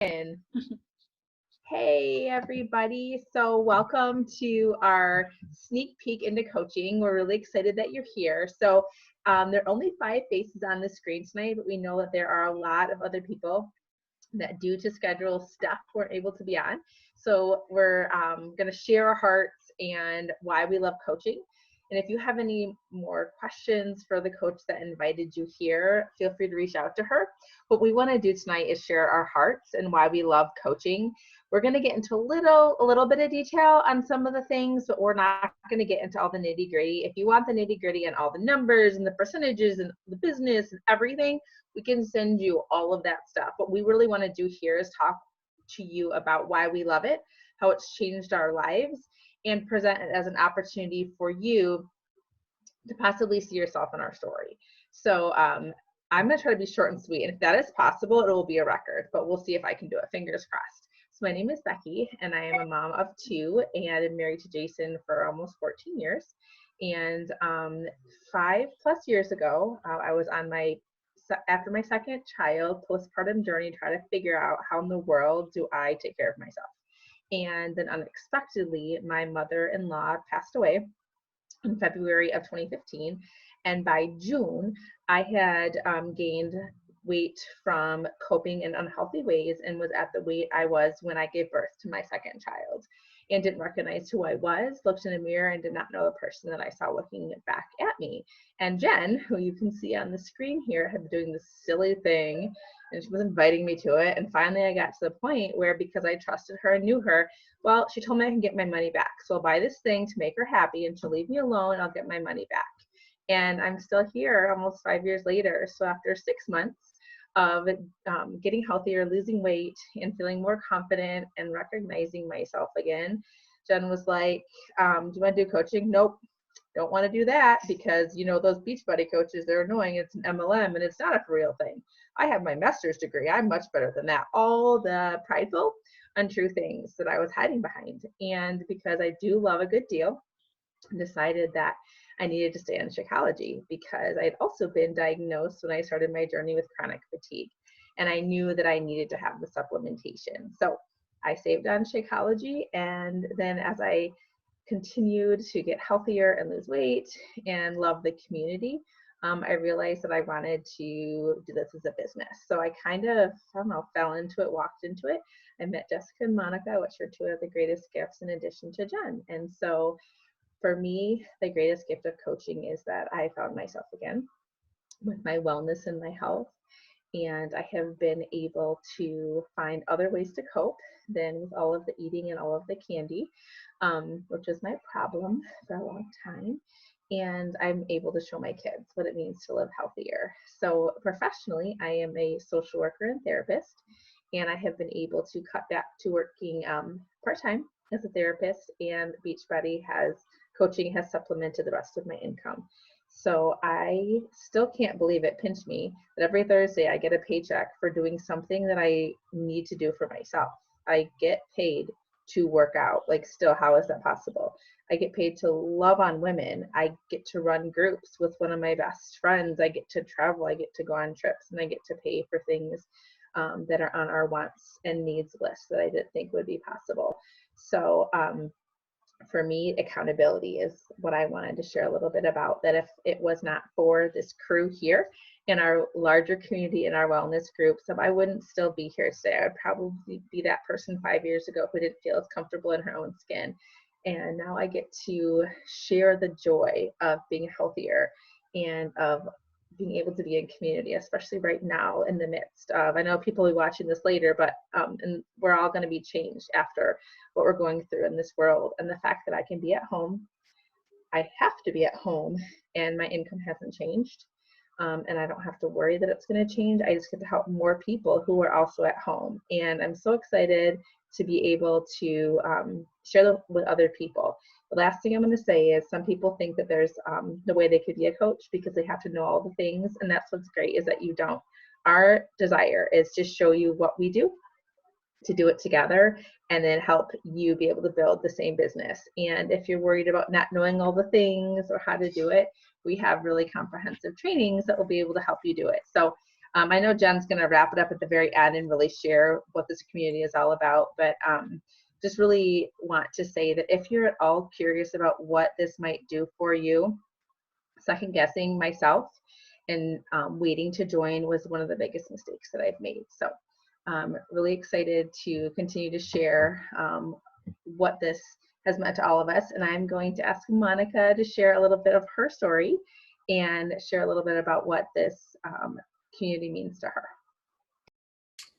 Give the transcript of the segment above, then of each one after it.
And hey, everybody. So, welcome to our sneak peek into coaching. We're really excited that you're here. There are only 5 faces on the screen tonight, but we know that there are a lot of other people that, due to schedule stuff, weren't able to be on. So, we're going to share our hearts and why we love coaching. And if you have any more questions for the coach that invited you here, feel free to reach out to her. What we want to do tonight is share our hearts and why we love coaching. We're going to get into a little bit of detail on some of the things, but we're not going to get into all the nitty gritty. If you want the nitty gritty and all the numbers and the percentages and the business and everything, we can send you all of that stuff. What we really want to do here is talk to you about why we love it, how it's changed our lives, and present it as an opportunity for you to possibly see yourself in our story. I'm going to try to be short and sweet. And if that is possible, it will be a record, but we'll see if I can do it. Fingers crossed. So my name is Becky, and I am a mom of 2, and I'm married to Jason for almost 14 years. And 5+ years ago, I was on after my second child postpartum journey, trying to figure out how in the world do I take care of myself. And then unexpectedly, my mother-in-law passed away in February of 2015. And by June, I had gained weight from coping in unhealthy ways and was at the weight I was when I gave birth to my second child, and didn't recognize who I was, looked in a mirror and did not know the person that I saw looking back at me. And Jen, who you can see on the screen here, had been doing this silly thing, and she was inviting me to it. And finally I got to the point where, because I trusted her and knew her, well, she told me I can get my money back. So I'll buy this thing to make her happy, and she'll leave me alone, and I'll get my money back. And I'm still here almost 5 years later. So after 6 months of getting healthier, losing weight, and feeling more confident and recognizing myself again, Jen was like, do you want to do coaching? Nope, don't want to do that, because those Beachbody coaches, they're annoying. It's an MLM and it's not a for real thing. I have my master's degree. I'm much better than that. All the prideful, untrue things that I was hiding behind. And because I do love a good deal, I decided that I needed to stay on Shakeology, because I'd also been diagnosed when I started my journey with chronic fatigue. And I knew that I needed to have the supplementation. So I saved on Shakeology. And then as I continued to get healthier and lose weight and love the community, I realized that I wanted to do this as a business. So I kind of, I don't know, fell into it, walked into it. I met Jessica and Monica, which are 2 of the greatest gifts in addition to Jen. And so for me, the greatest gift of coaching is that I found myself again with my wellness and my health. And I have been able to find other ways to cope than with all of the eating and all of the candy, which was my problem for a long time. And I'm able to show my kids what it means to live healthier. So professionally, I am a social worker and therapist, and I have been able to cut back to working part-time as a therapist, and Beachbody coaching has supplemented the rest of my income. So I still can't believe it, pinch me, that every Thursday I get a paycheck for doing something that I need to do for myself. I get paid to work out. Like, still, how is that possible? I get paid to love on women. I get to run groups with one of my best friends. I get to travel. I get to go on trips, and I get to pay for things that are on our wants and needs list that I didn't think would be possible. So for me, accountability is what I wanted to share a little bit about, that if it was not for this crew here in our larger community, in our wellness groups, I wouldn't still be here today. I would probably be that person 5 years ago who didn't feel as comfortable in her own skin. And now I get to share the joy of being healthier and of being able to be in community, especially right now in the midst of, I know people will be watching this later, but and we're all going to be changed after what we're going through in this world. And the fact that I can be at home, I have to be at home, and my income hasn't changed. And I don't have to worry that it's going to change. I just get to help more people who are also at home. And I'm so excited to be able to share them with other people. The last thing I'm going to say is, some people think that there's no way they could be a coach because they have to know all the things. And that's what's great, is that you don't. Our desire is to show you what we do, to do it together, and then help you be able to build the same business. And if you're worried about not knowing all the things or how to do it, we have really comprehensive trainings that will be able to help you do it. So I know Jen's going to wrap it up at the very end and really share what this community is all about, but just really want to say that if you're at all curious about what this might do for you, second guessing myself and waiting to join was one of the biggest mistakes that I've made. So really excited to continue to share what this has meant to all of us. And I'm going to ask Monica to share a little bit of her story and share a little bit about what this community means to her.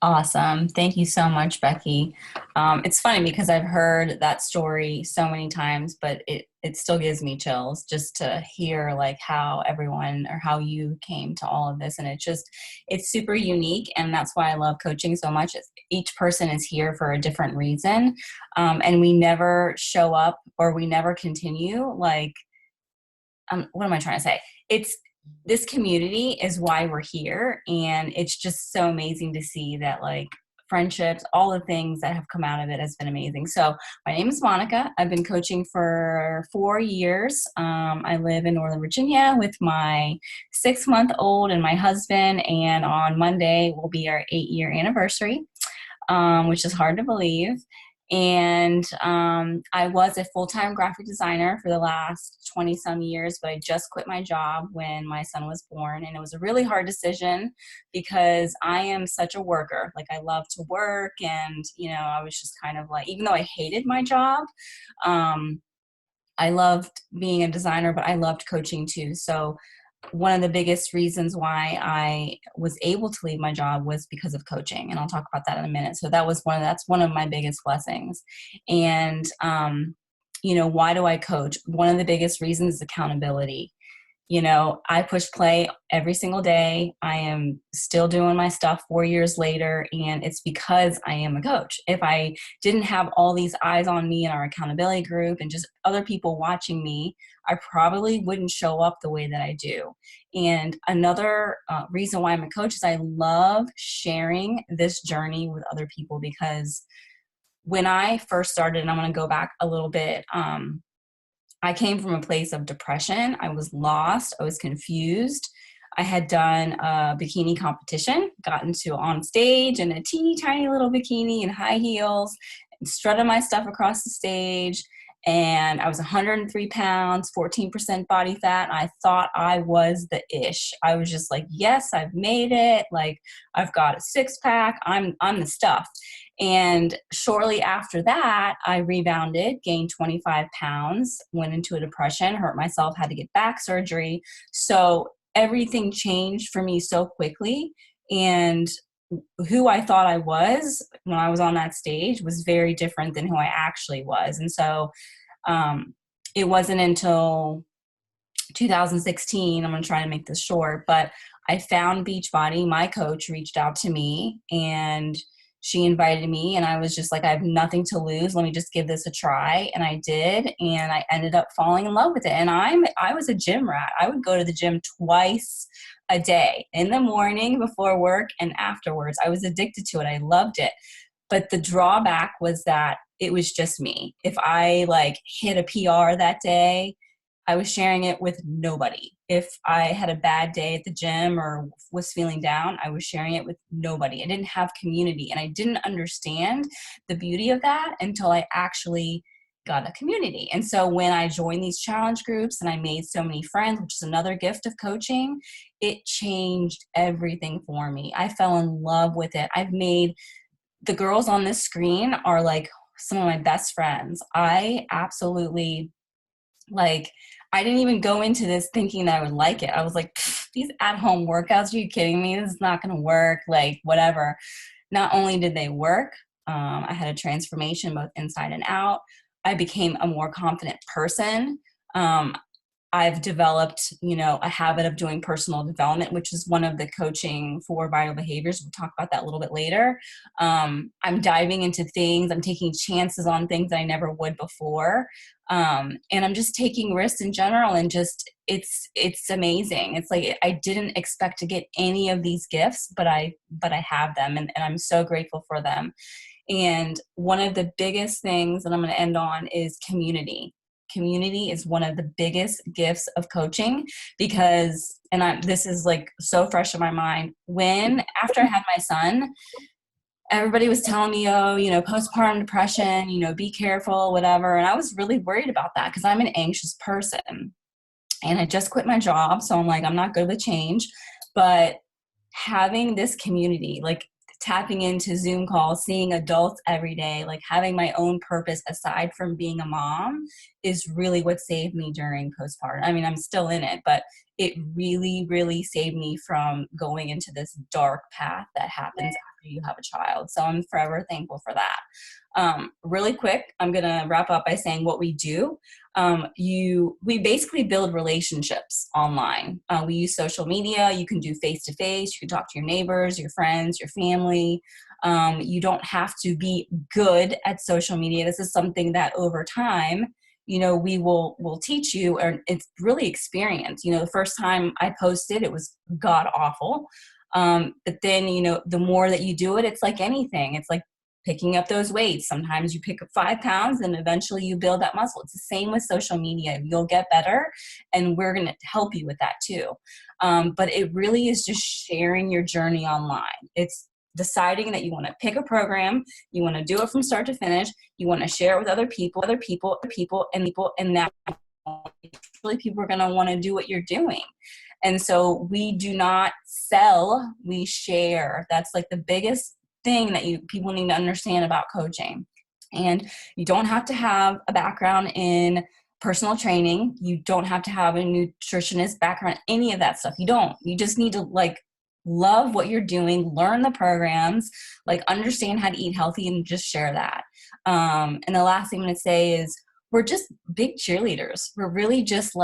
Awesome. Thank you so much, Becky. It's funny because I've heard that story so many times, but it still gives me chills just to hear like how everyone or how you came to all of this. And it's super unique. And that's why I love coaching so much. Each person is here for a different reason. And we never show up or we never continue. Like, what am I trying to say? This community is why we're here, and it's just so amazing to see that like friendships, all the things that have come out of it has been amazing. So my name is Monica. I've been coaching for 4 years. I live in Northern Virginia with my 6-month-old and my husband, and on Monday will be our 8-year anniversary, which is hard to believe. And I was a full-time graphic designer for the last 20 some years, but I just quit my job when my son was born. And it was a really hard decision because I am such a worker. Like I love to work. And, I was just kind of like, even though I hated my job, I loved being a designer, but I loved coaching too. So one of the biggest reasons why I was able to leave my job was because of coaching. And I'll talk about that in a minute. So that's one of my biggest blessings. And, why do I coach? One of the biggest reasons is accountability. I push play every single day. I am still doing my stuff 4 years later, and it's because I am a coach. If I didn't have all these eyes on me in our accountability group and just other people watching me, I probably wouldn't show up the way that I do. And another reason why I'm a coach is I love sharing this journey with other people, because when I first started, and I'm going to go back a little bit, I came from a place of depression. I was lost. I was confused. I had done a bikini competition, gotten to on stage in a teeny tiny little bikini and high heels, and strutted my stuff across the stage. And I was 103 pounds, 14% body fat. And I thought I was the ish. I was just like, yes, I've made it. Like I've got a 6-pack. I'm the stuff. And shortly after that, I rebounded, gained 25 pounds, went into a depression, hurt myself, had to get back surgery. So everything changed for me so quickly. And who I thought I was when I was on that stage was very different than who I actually was. And so it wasn't until 2016, I'm going to try to make this short, but I found Beachbody. My coach reached out to me and she invited me, and I was just like, I have nothing to lose. Let me just give this a try. And I did. And I ended up falling in love with it. And I was a gym rat. I would go to the gym twice a day, in the morning before work and afterwards. I was addicted to it. I loved it. But the drawback was that it was just me. If I like hit a PR that day, I was sharing it with nobody. If I had a bad day at the gym or was feeling down, I was sharing it with nobody. I didn't have community, and I didn't understand the beauty of that until I actually got a community. And so when I joined these challenge groups and I made so many friends, which is another gift of coaching, it changed everything for me. I fell in love with it. I've made the girls on this screen are like some of my best friends. I absolutely I didn't even go into this thinking that I would like it. I was like, these at-home workouts, are you kidding me? This is not going to work, like whatever. Not only did they work, I had a transformation both inside and out. I became a more confident person. I've developed, a habit of doing personal development, which is one of the coaching for vital behaviors. We'll talk about that a little bit later. I'm diving into things. I'm taking chances on things that I never would before. And I'm just taking risks in general, and just, it's amazing. It's like, I didn't expect to get any of these gifts, but I have them, and I'm so grateful for them. And one of the biggest things that I'm going to end on is community. community is one of the biggest gifts of coaching because, this is like so fresh in my mind, after I had my son, everybody was telling me, oh, postpartum depression, be careful, whatever. And I was really worried about that because I'm an anxious person and I just quit my job. So I'm like, I'm not good with change, but having this community, like tapping into Zoom calls, seeing adults every day, like having my own purpose aside from being a mom is really what saved me during postpartum. I mean, I'm still in it, but it really, really saved me from going into this dark path that happens after you have a child. So I'm forever thankful for that. Really quick, I'm going to wrap up by saying what we do. We basically build relationships online. We use social media. You can do face-to-face. You can talk to your neighbors, your friends, your family. You don't have to be good at social media. This is something that over time, we'll teach you, or it's really experience. The first time I posted, it was god awful. But then, the more that you do it, it's like anything. It's like picking up those weights. Sometimes you pick up 5 pounds and eventually you build that muscle. It's the same with social media. You'll get better and we're going to help you with that too. But it really is just sharing your journey online. It's deciding that you want to pick a program, you want to do it from start to finish, you want to share it with other people, and that really people are going to want to do what you're doing. And so we do not sell, we share. That's like the biggest thing that people need to understand about coaching. And you don't have to have a background in personal training. You don't have to have a nutritionist background, any of that stuff. You just need to love what you're doing, learn the programs, understand how to eat healthy, and just share that. And the last thing I'm going to say is we're just big cheerleaders. We're really just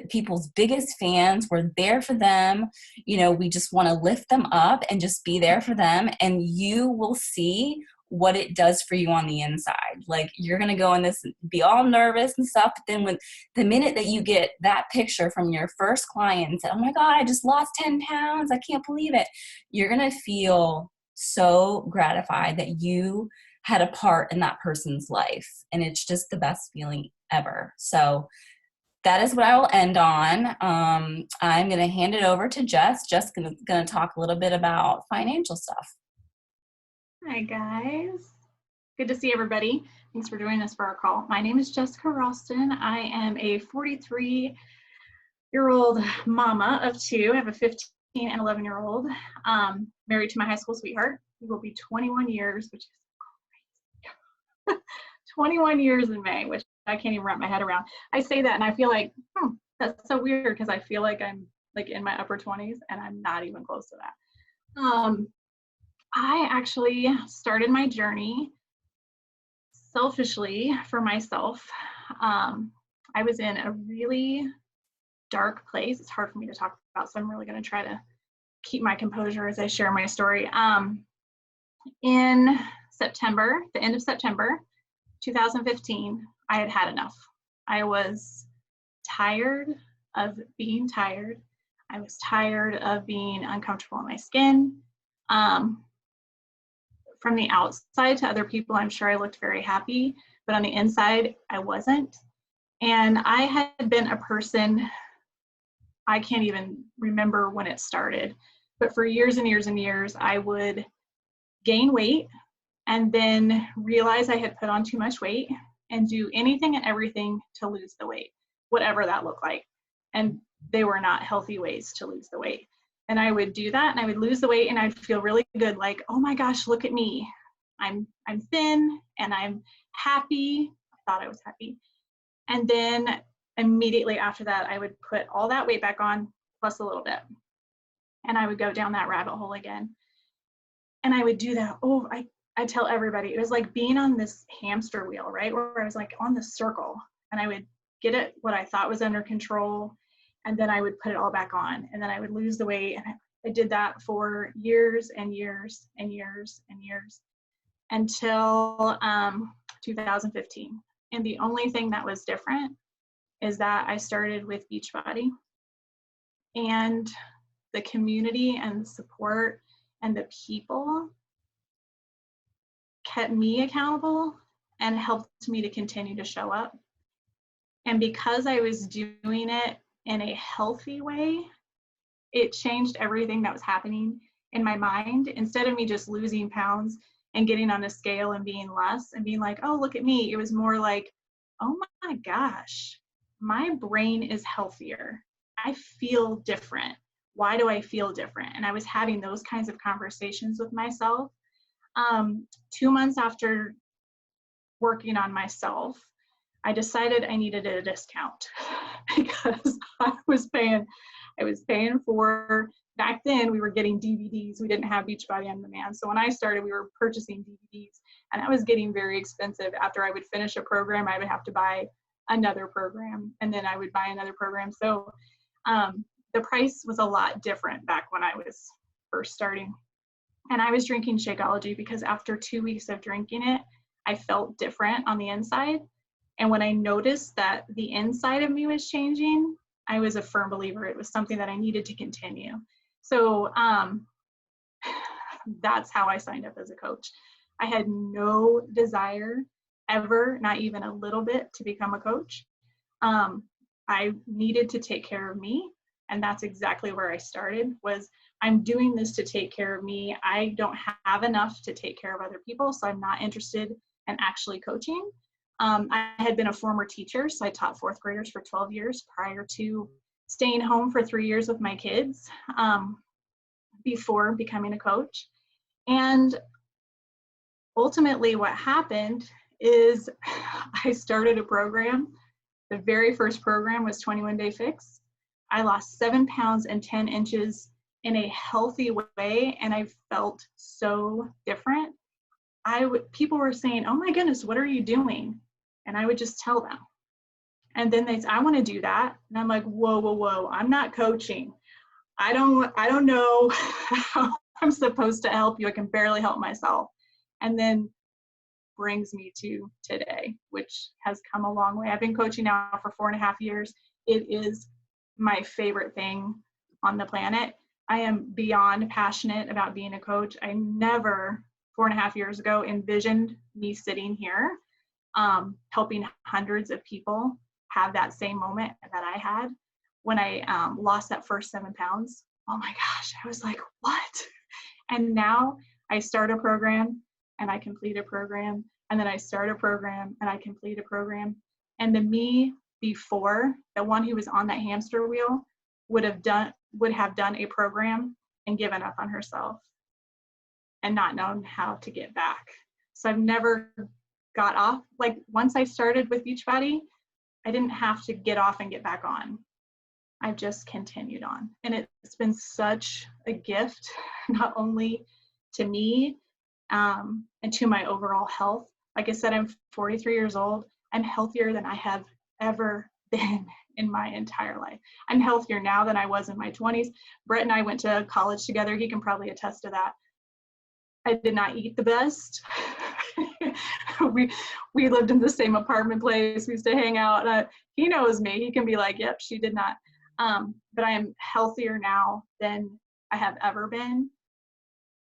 people's biggest fans. We're there for them. We just want to lift them up and just be there for them. And you will see what it does for you on the inside. You're going to go in this, be all nervous and stuff. But then when the minute that you get that picture from your first client and say, oh my God, I just lost 10 pounds. I can't believe it. You're going to feel so gratified that you had a part in that person's life. And it's just the best feeling ever. So that is what I will end on. I'm going to hand it over to Jess. Jess is going to talk a little bit about financial stuff. Hi, guys. Good to see everybody. Thanks for joining us for our call. My name is Jessica Ralston. I am a 43-year-old mama of 2. I have a 15 and 11-year-old, married to my high school sweetheart. We will be 21 years, which is crazy. 21 years in May, which I can't even wrap my head around. I say that and I feel like, that's so weird because I feel like I'm in my upper 20s and I'm not even close to that. I actually started my journey selfishly for myself. I was in a really dark place. It's hard for me to talk about, so I'm really going to try to keep my composure as I share my story. In September, the end of September 2015, I had had enough. I was tired of being tired. I was tired of being uncomfortable in my skin. From the outside to other people, I'm sure I looked very happy, but on the inside, I wasn't. And I had been a person, I can't even remember when it started, but for years and years and years, I would gain weight and then realize I had put on too much weight and do anything and everything to lose the weight, whatever that looked like. And they were not healthy ways to lose the weight. And I would do that and I would lose the weight and I'd feel really good, like, oh my gosh, look at me. I'm thin and I'm happy. I thought I was happy. And then immediately after that, I would put all that weight back on plus a little bit. And I would go down that rabbit hole again. And I would do that. Oh, I tell everybody, it was like being on this hamster wheel, right? Where I was like on the circle and I would get it what I thought was under control. And then I would put it all back on and then I would lose the weight. And I did that for years and years and years and years until 2015. And the only thing that was different is that I started with Beachbody, and the community and the support and the people kept me accountable and helped me to continue to show up And because I was doing it in a healthy way, it changed everything that was happening in my mind. Instead of me just losing pounds and getting on a scale and being less and being like, oh, look at me. It was more like, oh my gosh, my brain is healthier. I feel different. Why do I feel different? And I was having those kinds of conversations with myself. 2 months after working on myself, I decided I needed a discount because I was paying for, back then we were getting DVDs. We didn't have Beachbody On Demand. So when I started, we were purchasing DVDs, and that was getting very expensive. After I would finish a program, I would have to buy another program, and then I would buy another program. So the price was a lot different back when I was first starting. And I was drinking Shakeology because after 2 weeks of drinking it, I felt different on the inside. And when I noticed that the inside of me was changing, I was a firm believer it was something that I needed to continue. So that's how I signed up as a coach. I had no desire ever, not even a little bit, to become a coach. I needed to take care of me. And that's exactly where I started, was I'm doing this to take care of me. I don't have enough to take care of other people, so I'm not interested in actually coaching. I had been a former teacher, so I taught fourth graders for 12 years prior to staying home for 3 years with my kids before becoming a coach. And ultimately what happened is I started a program. The very first program was 21 Day Fix. I lost 7 pounds and 10 inches in a healthy way, and I felt so different. People were saying, oh my goodness, what are you doing? And I would just tell them. And then they say, I want to do that. And I'm like, whoa, I'm not coaching. I don't know how I'm supposed to help you. I can barely help myself. And then brings me to today, which has come a long way. I've been coaching now for 4.5 years. It is my favorite thing on the planet. I am beyond passionate about being a coach. I never, 4.5 years ago, envisioned me sitting here helping hundreds of people have that same moment that I had when I lost that first 7 pounds. Oh my gosh, I was like, what? And now I start a program and I complete a program, and then I start a program and I complete a program. And the me before, the one who was on that hamster wheel, would have done a program and given up on herself and not known how to get back. So I've never got off. Like, once I started with Beachbody, I didn't have to get off and get back on. I've just continued on. And it's been such a gift, not only to me and to my overall health. Like I said, I'm 43 years old. I'm healthier than I have ever been in my entire life. I'm healthier now than I was in my 20s. Brett and I went to college together. He can probably attest to that. I did not eat the best. we lived in the same apartment place. We used to hang out. He knows me. He can be like, yep, she did not. But I am healthier now than I have ever been.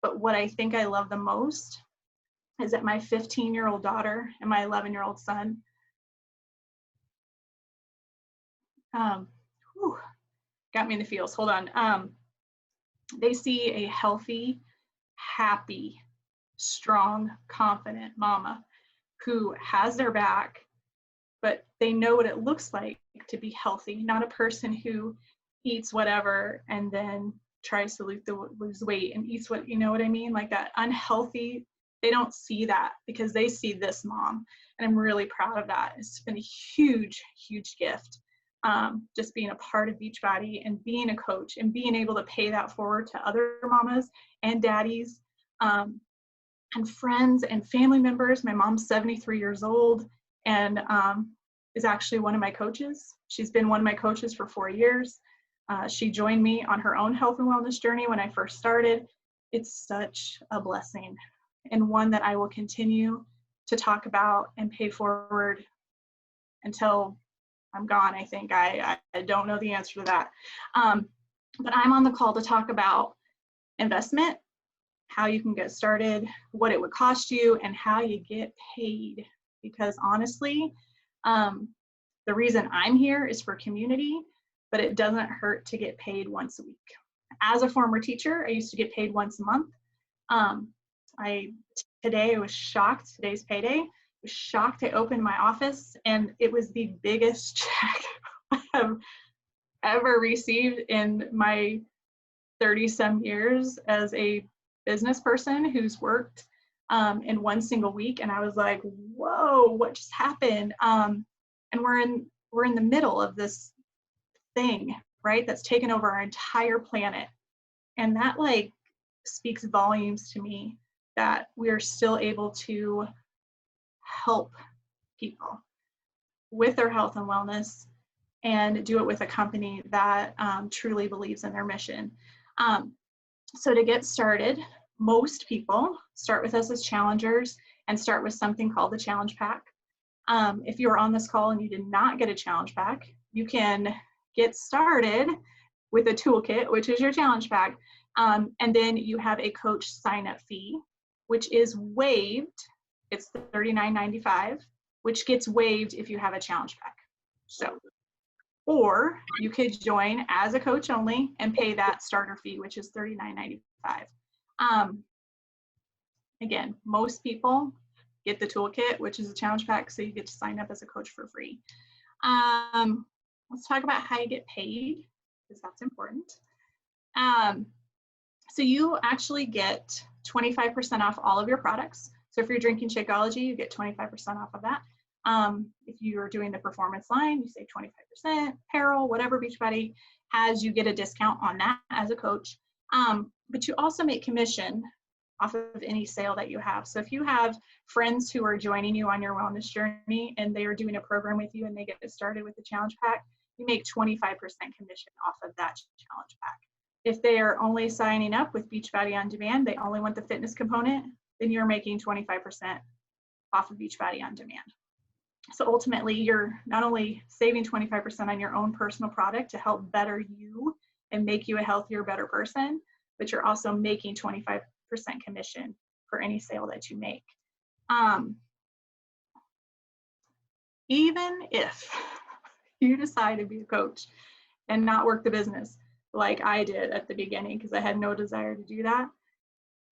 But what I think I love the most is that my 15-year-old daughter and my 11-year-old son, got me in the feels. Hold on. They see a healthy, happy, strong, confident mama who has their back, but they know what it looks like to be healthy, not a person who eats whatever and then tries to lose weight and eats what, you know what I mean? Like that unhealthy, they don't see that because they see this mom. And I'm really proud of that. It's been a huge, huge gift. Just being a part of Beachbody and being a coach and being able to pay that forward to other mamas and daddies and friends and family members. My mom's 73 years old and is actually one of my coaches. She's been one of my coaches for 4 years. She joined me on her own health and wellness journey when I first started. It's such a blessing, and one that I will continue to talk about and pay forward until I'm gone. I think I don't know the answer to that. But I'm on the call to talk about investment, how you can get started, what it would cost you, and how you get paid. Because honestly, The reason I'm here is for community, but it doesn't hurt to get paid once a week. As a former teacher, I used to get paid once a month. Today I was shocked, today's payday, I was shocked. I opened my office and it was the biggest check I have ever received in my 30-some years as a business person who's worked in one single week. And I was like, whoa, what just happened? And we're in the middle of this thing, right, that's taken over our entire planet. And that like speaks volumes to me that we are still able to help people with their health and wellness and do it with a company that truly believes in their mission. So to get started, most people start with us as challengers and start with something called the challenge pack. If you're on this call and you did not get a challenge pack, you can get started with a toolkit, which is your challenge pack. And then you have a coach sign up fee, which is waived. It's $39.95, which gets waived if you have a challenge pack. So, or you could join as a coach only and pay that starter fee, which is $39.95. Again, most people get the toolkit, which is a challenge pack, so you get to sign up as a coach for free. Let's talk about how you get paid, because that's important. So you actually get 25% off all of your products. So if you're drinking Shakeology, you get 25% off of that. If you're doing the performance line, you say 25%, apparel, whatever Beachbody has, you get a discount on that as a coach. But you also make commission off of any sale that you have. So if you have friends who are joining you on your wellness journey and they are doing a program with you and they get started with the challenge pack, you make 25% commission off of that challenge pack. If they are only signing up with Beachbody On Demand, they only want the fitness component, then you're making 25% off of Beachbody On Demand. So ultimately, you're not only saving 25% on your own personal product to help better you and make you a healthier, better person, but you're also making 25% commission for any sale that you make. Even if you decide to be a coach and not work the business like I did at the beginning, because I had no desire to do that,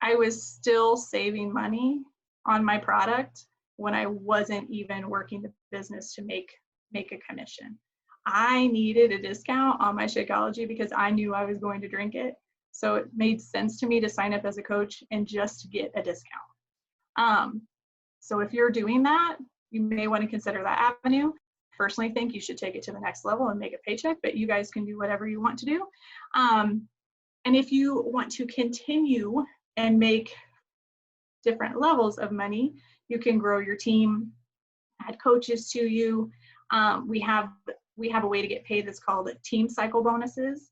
I was still saving money on my product when I wasn't even working the business to make a commission. I needed a discount on my Shakeology because I knew I was going to drink it. So it made sense to me to sign up as a coach and just get a discount. So if you're doing that, you may want to consider that avenue. Personally think you should take it to the next level and make a paycheck, but you guys can do whatever you want to do. And if you want to continue and make different levels of money, you can grow your team, add coaches to you. We have a way to get paid that's called team cycle bonuses.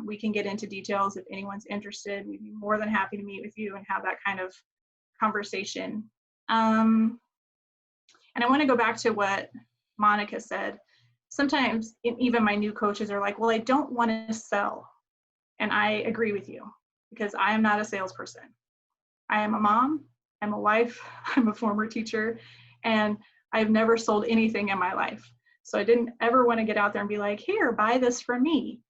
We can get into details if anyone's interested. We'd be more than happy to meet with you and have that kind of conversation. And I want to go back to what Monica said. Sometimes even my new coaches are like, well, I don't want to sell. And I agree with you because I am not a salesperson. I am a mom, I'm a wife, I'm a former teacher, and I've never sold anything in my life. So I didn't ever want to get out there and be like, here, buy this from me.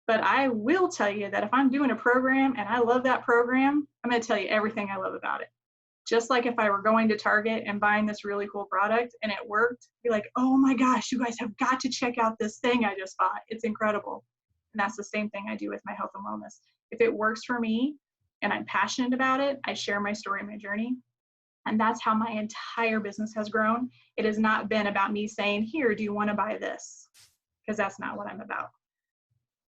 But I will tell you that if I'm doing a program and I love that program, I'm going to tell you everything I love about it. Just like if I were going to Target and buying this really cool product and it worked, be like, oh my gosh, you guys have got to check out this thing I just bought. It's incredible. And that's the same thing I do with my health and wellness. If it works for me and I'm passionate about it, I share my story and my journey. And that's how my entire business has grown. It has not been about me saying, here, do you want to buy this? Because that's not what I'm about.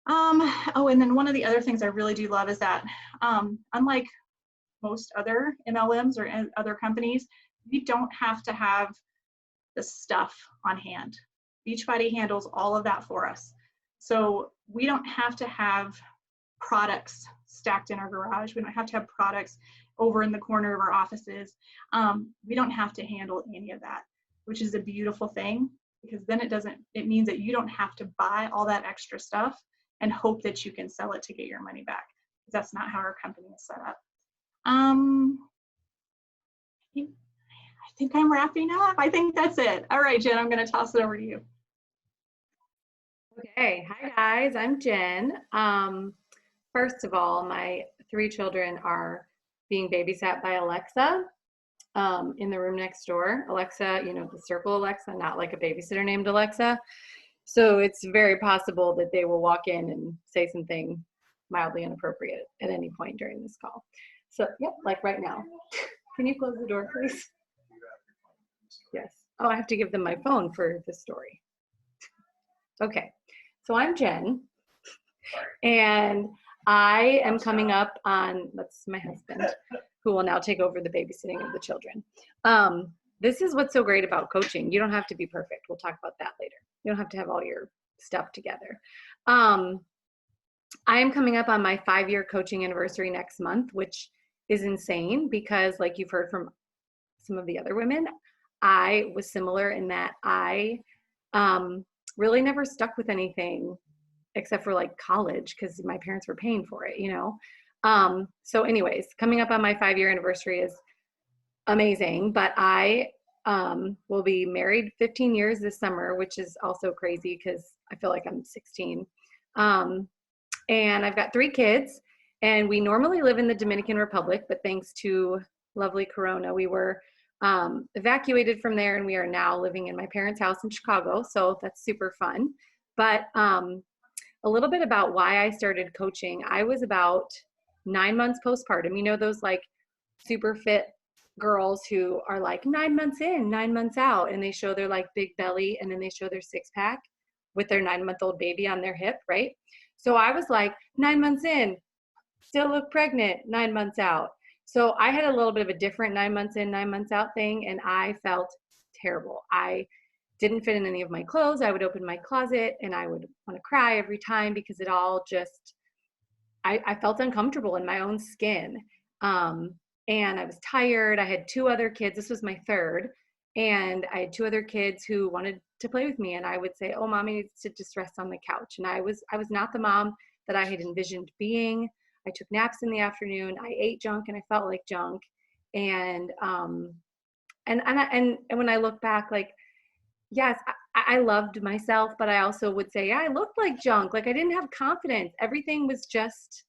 Oh, and then one of the other things I really do love is that unlike most other MLMs or other companies, we don't have to have the stuff on hand. Beachbody handles all of that for us. So we don't have to have products stacked in our garage. We don't have to have products over in the corner of our offices. We don't have to handle any of that, which is a beautiful thing, because then it means that you don't have to buy all that extra stuff and hope that you can sell it to get your money back. That's not how our company is set up. I think I'm wrapping up. I think that's it. All right, Jen, I'm going to toss it over to you. Okay, hi guys, I'm Jen. First of all, my 3 children are being babysat by Alexa in the room next door. Alexa, the circle Alexa, not like a babysitter named Alexa. So it's very possible that they will walk in and say something mildly inappropriate at any point during this call. So, yep, like right now. Can you close the door, please? Yes. Oh, I have to give them my phone for the story. Okay, so I'm Jen, and I am coming up on, that's my husband, who will now take over the babysitting of the children. This is what's so great about coaching. You don't have to be perfect. We'll talk about that later. You don't have to have all your stuff together. I am coming up on my 5-year coaching anniversary next month, which is insane because, like you've heard from some of the other women, I was similar in that I really never stuck with anything except for like college because my parents were paying for it, So anyways, coming up on my 5-year anniversary is amazing, but I will be married 15 years this summer, which is also crazy because I feel like I'm 16. And I've got 3 kids, and we normally live in the Dominican Republic, but thanks to lovely Corona, we were evacuated from there, and we are now living in my parents' house in Chicago. So that's super fun. But a little bit about why I started coaching. I was about 9 months postpartum. Those like super fit girls who are like 9 months in, 9 months out, and they show their like big belly and then they show their 6-pack with their 9-month-old baby on their hip, right? So I was like 9 months in, still look pregnant, 9 months out. So I had a little bit of a different 9 months in, 9 months out thing, and I felt terrible. I didn't fit in any of my clothes. I would open my closet and I would want to cry every time because it all just, I felt uncomfortable in my own skin. And I was tired. I had 2 other kids. This was my 3rd. And I had 2 other kids who wanted to play with me. And I would say, oh, mommy needs to just rest on the couch. And I was not the mom that I had envisioned being. I took naps in the afternoon. I ate junk and I felt like junk. And when I look back, like, yes, I loved myself, but I also would say, yeah, I looked like junk. Like I didn't have confidence. Everything was just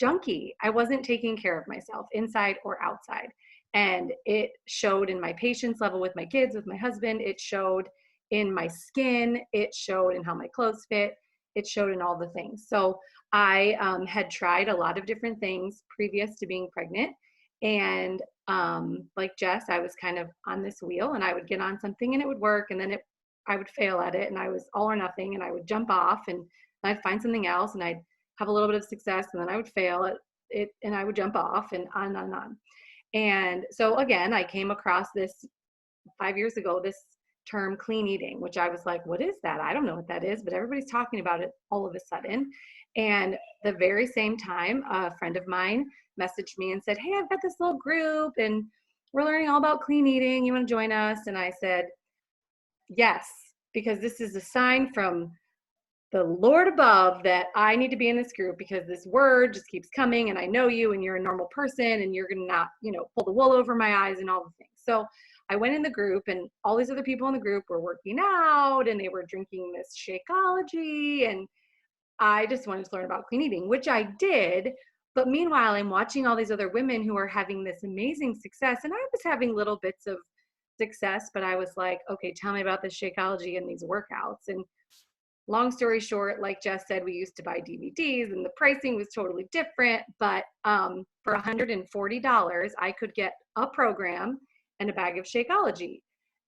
junky. I wasn't taking care of myself inside or outside. And it showed in my patience level with my kids, with my husband. It showed in my skin. It showed in how my clothes fit. It showed in all the things. So I had tried a lot of different things previous to being pregnant. And like Jess, I was kind of on this wheel, and I would get on something and it would work, and then I would fail at it, and I was all or nothing, and I would jump off and I'd find something else, and I'd have a little bit of success, and then I would fail at it and I would jump off, and on and on and on. And so again, I came across this 5 years ago, this term clean eating, which I was like, what is that? I don't know what that is, but everybody's talking about it all of a sudden. And the very same time, a friend of mine messaged me and said, hey, I've got this little group and we're learning all about clean eating. You want to join us? And I said, yes, because this is a sign from the Lord above that I need to be in this group, because this word just keeps coming, and I know you and you're a normal person and you're going to not, pull the wool over my eyes and all the things. So I went in the group, and all these other people in the group were working out and they were drinking this Shakeology, and I just wanted to learn about clean eating, which I did. But meanwhile, I'm watching all these other women who are having this amazing success, and I was having little bits of success, but I was like, okay, tell me about this Shakeology and these workouts. And long story short, like Jess said, we used to buy DVDs and the pricing was totally different, but for $140, I could get a program and a bag of Shakeology.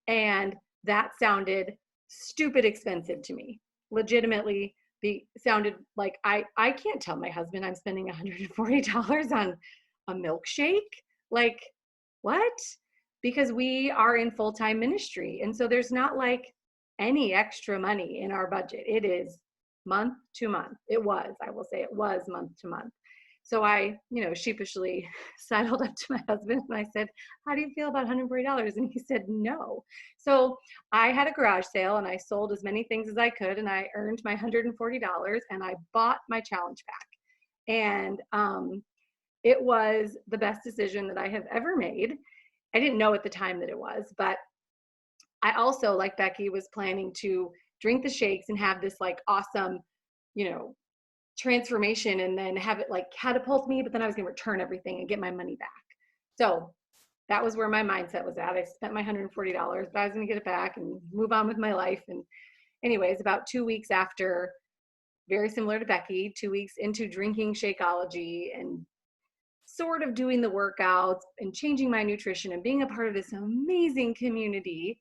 And that sounded stupid expensive to me. Legitimately sounded like I can't tell my husband I'm spending $140 on a milkshake. Like, what? Because we are in full-time ministry. And so there's not like any extra money in our budget. It is month to month. I will say it was month to month. So I, sheepishly sidled up to my husband and I said, how do you feel about $140? And he said, no. So I had a garage sale and I sold as many things as I could, and I earned my $140 and I bought my challenge pack. And it was the best decision that I have ever made. I didn't know at the time that it was, but I also, like Becky, was planning to drink the shakes and have this like awesome, you know, transformation, and then have it like catapult me, but then I was going to return everything and get my money back. So that was where my mindset was at. I spent my $140, but I was going to get it back and move on with my life. And anyways, about 2 weeks after, very similar to Becky, 2 weeks into drinking Shakeology and sort of doing the workouts and changing my nutrition and being a part of this amazing community,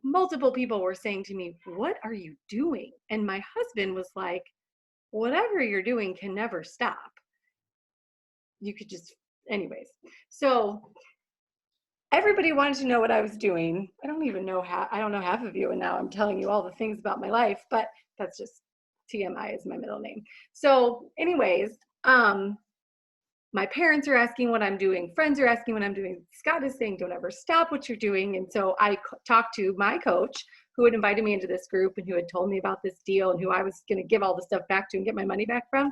multiple people were saying to me, "What are you doing?" And my husband was like, "Whatever you're doing can never stop. You could just," anyways. So everybody wanted to know what I was doing. I don't know half of you, and now I'm telling you all the things about my life, but that's just TMI is my middle name. So anyways, my parents are asking what I'm doing. Friends are asking what I'm doing. Scott is saying, "Don't ever stop what you're doing." And so I talked to my coach, who had invited me into this group and who had told me about this deal and who I was going to give all the stuff back to and get my money back from.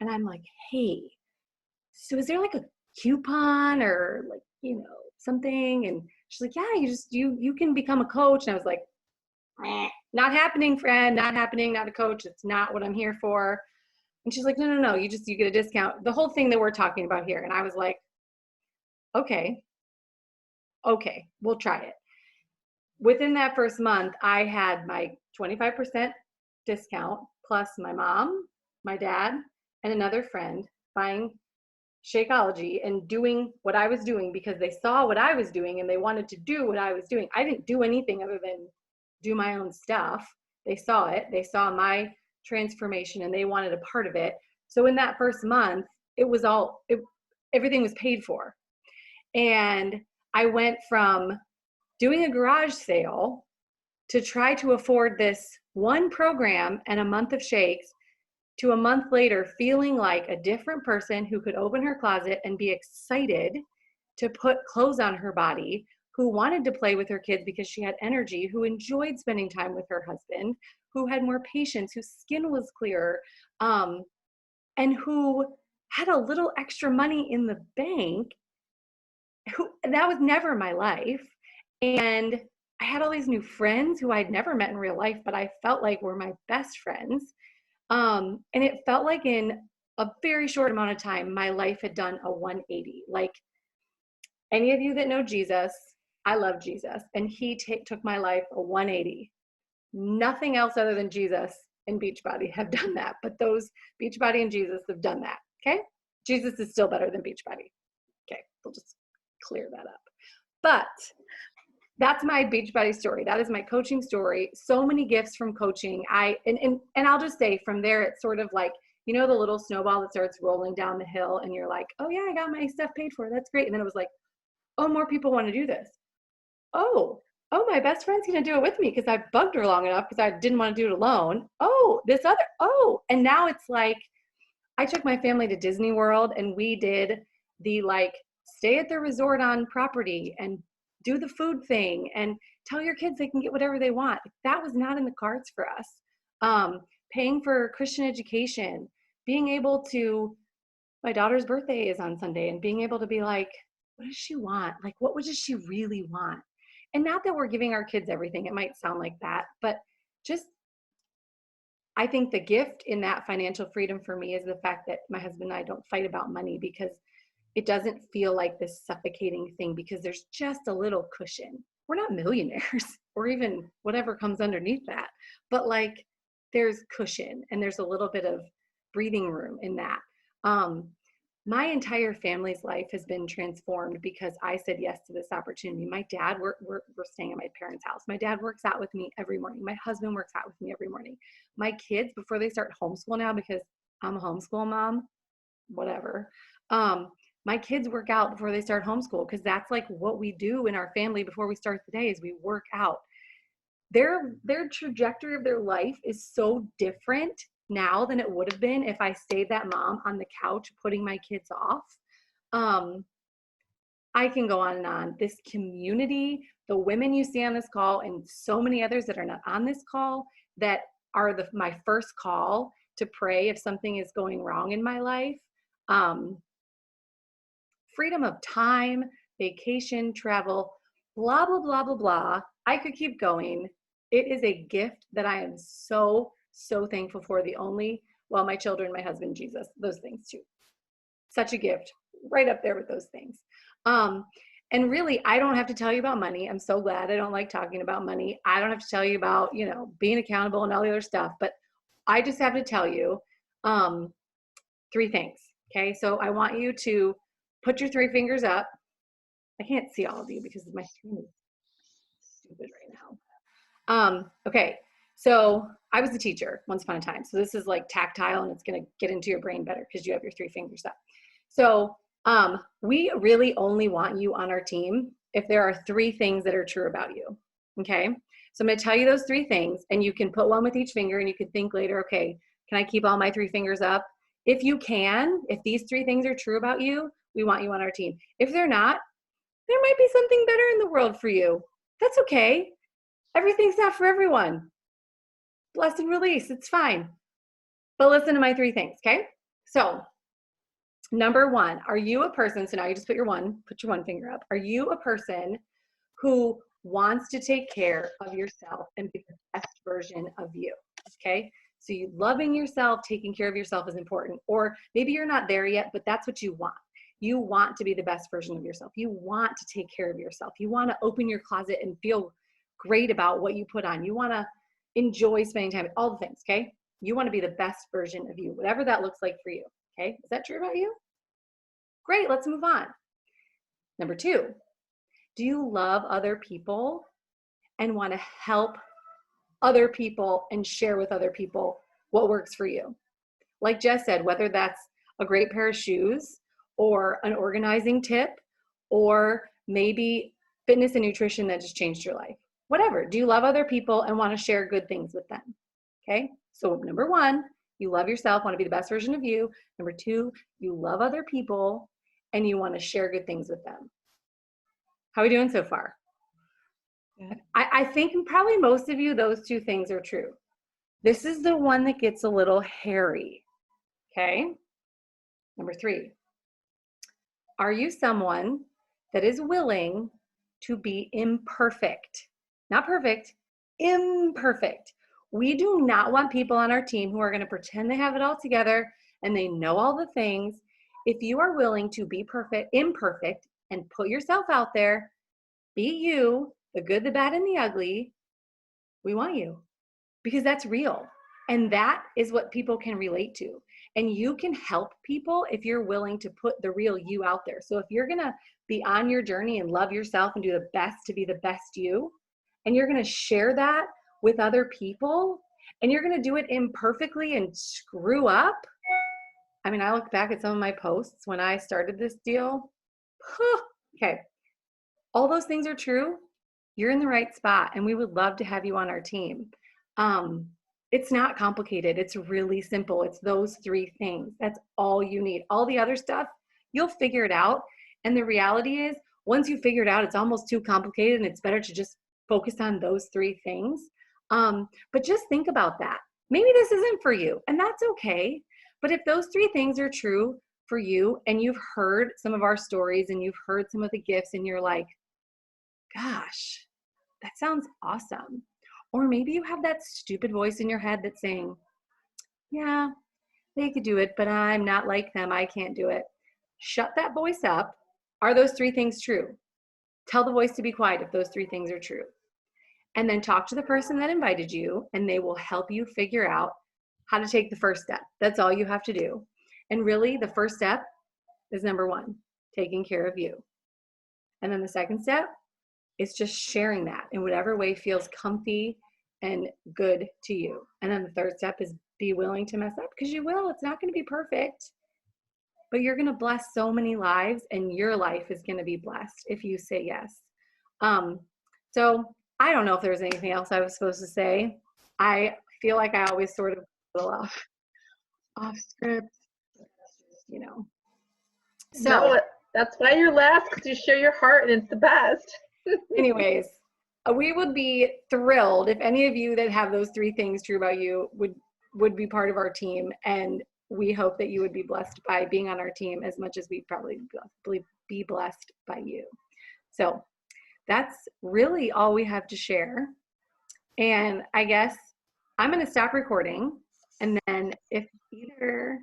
And I'm like, "Hey, so is there like a coupon or like, you know, something?" And she's like, "Yeah, you can become a coach." And I was like, "Not happening, friend, not happening, not a coach. It's not what I'm here for." And she's like, no, you get a discount. The whole thing that we're talking about here. And I was like, okay, we'll try it. Within that first month, I had my 25% discount plus my mom, my dad, and another friend buying Shakeology and doing what I was doing because they saw what I was doing and they wanted to do what I was doing. I didn't do anything other than do my own stuff. They saw it. They saw my transformation and they wanted a part of it. So in that first month, everything was paid for. And I went from doing a garage sale to try to afford this one program and a month of shakes to a month later feeling like a different person who could open her closet and be excited to put clothes on her body, who wanted to play with her kids because she had energy, who enjoyed spending time with her husband, who had more patience, whose skin was clearer, and who had a little extra money in the bank. That was never my life. And I had all these new friends who I'd never met in real life, but I felt like were my best friends. And it felt like in a very short amount of time, my life had done a 180. Like any of you that know Jesus, I love Jesus. And he took my life a 180. Nothing else other than Jesus and Beachbody have done that. But those Beachbody and Jesus have done that. Okay. Jesus is still better than Beachbody. Okay. We'll just clear that up. But that's my Beachbody story. That is my coaching story. So many gifts from coaching. And I'll just say from there, it's sort of like, you know, the little snowball that starts rolling down the hill and you're like, "Oh yeah, I got my stuff paid for. That's great." And then it was like, "Oh, more people want to do this. Oh, my best friend's going to do it with me because I bugged her long enough because I didn't want to do it alone. And now it's like, I took my family to Disney World and we did the like stay at the resort on property and do the food thing and tell your kids they can get whatever they want. That was not in the cards for us. Paying for Christian education, being able to, my daughter's birthday is on Sunday and being able to be like, what does she want? Like, what does she really want? And not that we're giving our kids everything. It might sound like that, but just, I think the gift in that financial freedom for me is the fact that my husband and I don't fight about money because it doesn't feel like this suffocating thing because there's just a little cushion. We're not millionaires or even whatever comes underneath that, but like there's cushion and there's a little bit of breathing room in that. My entire family's life has been transformed because I said yes to this opportunity. My dad, we're staying at my parents' house. My dad works out with me every morning. My husband works out with me every morning. My kids, before they start homeschool now, because I'm a homeschool mom, whatever. My kids work out before they start homeschool because that's like what we do in our family before we start the day is we work out. Their trajectory of their life is so different now than it would have been if I stayed that mom on the couch putting my kids off. I can go on and on. This community, the women you see on this call and so many others that are not on this call that are my first call to pray if something is going wrong in my life. Freedom of time, vacation, travel, blah, blah, blah, blah, blah. I could keep going. It is a gift that I am so, so thankful for. Well, my children, my husband, Jesus, those things too. Such a gift, right up there with those things. And really, I don't have to tell you about money. I'm so glad I don't like talking about money. I don't have to tell you about, being accountable and all the other stuff, but I just have to tell you 3 things. Okay. So I want you to put your 3 fingers up. I can't see all of you because my screen is stupid right now. Okay. So I was a teacher once upon a time. So this is like tactile, and it's going to get into your brain better because you have your 3 fingers up. So we really only want you on our team if there are 3 things that are true about you. Okay. So I'm going to tell you those 3 things, and you can put one with each finger, and you can think later, okay, can I keep all my 3 fingers up? If you can, if these 3 things are true about you, we want you on our team. If they're not, there might be something better in the world for you. That's okay. Everything's not for everyone. Bless and release. It's fine. But listen to my 3 things. Okay. So number 1, are you a person? So now you just put your 1 finger up. Are you a person who wants to take care of yourself and be the best version of you? Okay. So you loving yourself, taking care of yourself is important. Or maybe you're not there yet, but that's what you want. You want to be the best version of yourself. You want to take care of yourself. You want to open your closet and feel great about what you put on. You want to enjoy spending time, all the things, okay? You want to be the best version of you, whatever that looks like for you, okay? Is that true about you? Great, let's move on. Number 2, do you love other people and want to help other people and share with other people what works for you? Like Jess said, whether that's a great pair of shoes or an organizing tip, or maybe fitness and nutrition that just changed your life. Whatever. Do you love other people and want to share good things with them? Okay. So number 1, you love yourself, want to be the best version of you. Number 2, you love other people and you want to share good things with them. How are we doing so far? Yeah. I think probably most of you, those 2 things are true. This is the one that gets a little hairy. Okay. Number 3, are you someone that is willing to be imperfect? Not perfect, imperfect. We do not want people on our team who are going to pretend they have it all together and they know all the things. If you are willing to be imperfect, and put yourself out there, be you, the good, the bad, and the ugly, we want you, because that's real. And that is what people can relate to. And you can help people if you're willing to put the real you out there. So if you're going to be on your journey and love yourself and do the best to be the best you, and you're going to share that with other people, and you're going to do it imperfectly and screw up. I mean, I look back at some of my posts when I started this deal. Okay. All those things are true. You're in the right spot, and we would love to have you on our team. It's not complicated. It's really simple. It's those 3 things. That's all you need. All the other stuff, you'll figure it out. And the reality is, once you figure it out, it's almost too complicated, and it's better to just focus on those 3 things. But just think about that. Maybe this isn't for you, and that's okay. But if those 3 things are true for you, and you've heard some of our stories and you've heard some of the gifts, and you're like, gosh, that sounds awesome. Or maybe you have that stupid voice in your head that's saying, yeah, they could do it, but I'm not like them. I can't do it. Shut that voice up. Are those 3 things true? Tell the voice to be quiet if those 3 things are true. And then talk to the person that invited you, and they will help you figure out how to take the first step. That's all you have to do. And really, the first step is number 1, taking care of you. And then the second step is just sharing that in whatever way feels comfy and good to you. And then the third step is be willing to mess up, because you will. It's not going to be perfect, but you're going to bless so many lives, and your life is going to be blessed if you say yes. So I don't know if there's anything else I was supposed to say. I feel like I always sort of a little off script, you know. So no, that's why you're last, because you share your heart and it's the best. anyways, we would be thrilled if any of you that have those 3 things true about you would be part of our team. And we hope that you would be blessed by being on our team as much as we probably be blessed by you. So that's really all we have to share. And I guess I'm going to stop recording. And then if either